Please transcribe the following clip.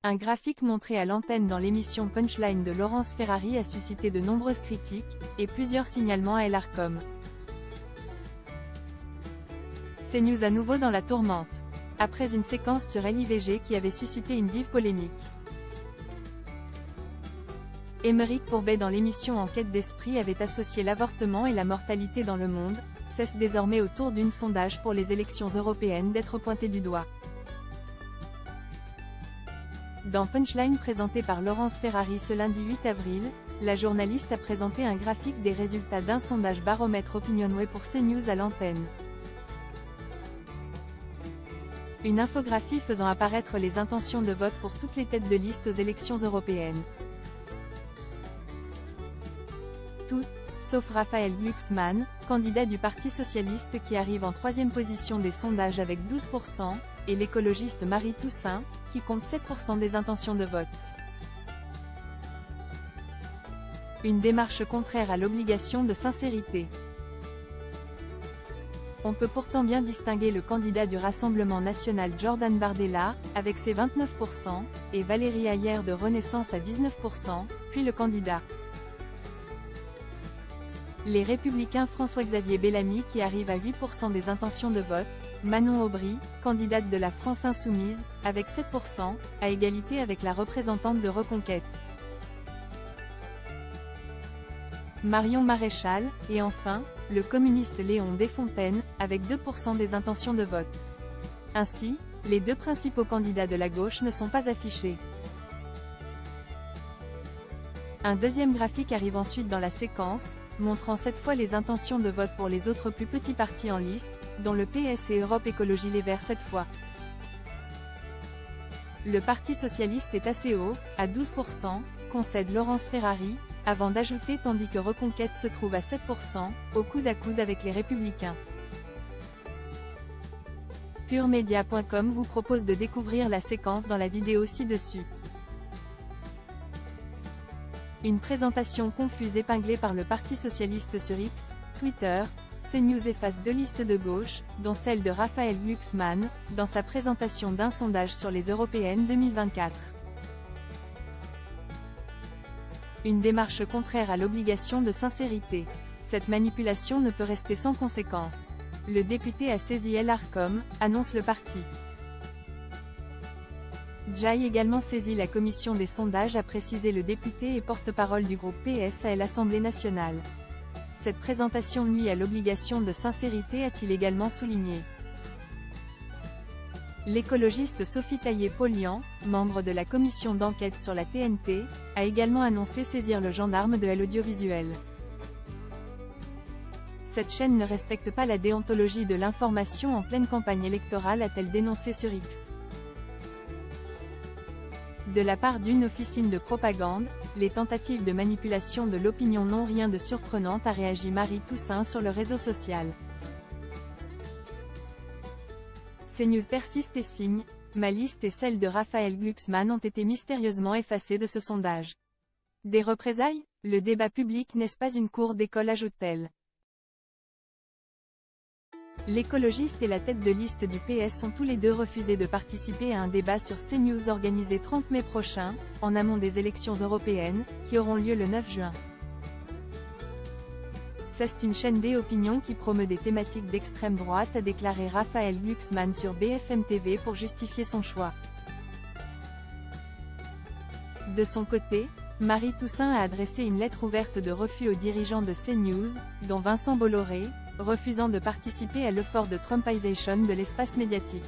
Un graphique montré à l'antenne dans l'émission Punchline de Laurence Ferrari a suscité de nombreuses critiques, et plusieurs signalements à l'Arcom. CNews à nouveau dans la tourmente. Après une séquence sur l'IVG qui avait suscité une vive polémique. Aymeric Pourbet dans l'émission Enquête d'esprit avait associé l'avortement et la mortalité dans le monde, cesse désormais autour d'une sondage pour les élections européennes d'être pointé du doigt. Dans Punchline présenté par Laurence Ferrari ce lundi 8 avril, la journaliste a présenté un graphique des résultats d'un sondage baromètre Opinionway pour CNews à l'antenne. Une infographie faisant apparaître les intentions de vote pour toutes les têtes de liste aux élections européennes. Toutes, sauf Raphaël Glucksmann, candidat du Parti socialiste qui arrive en troisième position des sondages avec 12%, et l'écologiste Marie Toussaint, qui compte 7% des intentions de vote. Une démarche contraire à l'obligation de sincérité. On peut pourtant bien distinguer le candidat du Rassemblement national Jordan Bardella, avec ses 29%, et Valérie Hayer de Renaissance à 19%, puis le candidat Les Républicains François-Xavier Bellamy qui arrive à 8% des intentions de vote, Manon Aubry, candidate de la France Insoumise, avec 7%, à égalité avec la représentante de Reconquête. Marion Maréchal, et enfin, le communiste Léon Desfontaines, avec 2% des intentions de vote. Ainsi, les deux principaux candidats de la gauche ne sont pas affichés. Un deuxième graphique arrive ensuite dans la séquence, montrant cette fois les intentions de vote pour les autres plus petits partis en lice, dont le PS et Europe Écologie Les Verts cette fois. Le Parti socialiste est assez haut, à 12%, concède Laurence Ferrari, avant d'ajouter tandis que Reconquête se trouve à 7%, au coude à coude avec les Républicains. Puremedia.com vous propose de découvrir la séquence dans la vidéo ci-dessus. Une présentation confuse épinglée par le Parti socialiste sur X, Twitter. CNews efface deux listes de gauche, dont celle de Raphaël Glucksmann, dans sa présentation d'un sondage sur les européennes 2024. Une démarche contraire à l'obligation de sincérité. Cette manipulation ne peut rester sans conséquence. Le député a saisi l'Arcom, annonce le parti. Jai également saisi la commission des sondages, a précisé le député et porte-parole du groupe PS à l'Assemblée nationale. Cette présentation nuit à l'obligation de sincérité, a-t-il également souligné. L'écologiste Sophie Taillé-Polian, membre de la commission d'enquête sur la TNT, a également annoncé saisir le gendarme de l'audiovisuel. Cette chaîne ne respecte pas la déontologie de l'information en pleine campagne électorale, a-t-elle dénoncé sur X. De la part d'une officine de propagande, les tentatives de manipulation de l'opinion n'ont rien de surprenant, a réagi Marie Toussaint sur le réseau social. CNews persiste et signe, ma liste et celle de Raphaël Glucksmann ont été mystérieusement effacées de ce sondage. Des représailles? Le débat public n'est-ce pas une cour d'école, ajoute-t-elle. L'écologiste et la tête de liste du PS ont tous les deux refusé de participer à un débat sur CNews organisé 30 mai prochain, en amont des élections européennes, qui auront lieu le 9 juin. C'est une chaîne d'opinion qui promeut des thématiques d'extrême droite, a déclaré Raphaël Glucksmann sur BFM TV pour justifier son choix. De son côté, Marie Toussaint a adressé une lettre ouverte de refus aux dirigeants de CNews, dont Vincent Bolloré, refusant de participer à l'effort de Trumpisation de l'espace médiatique.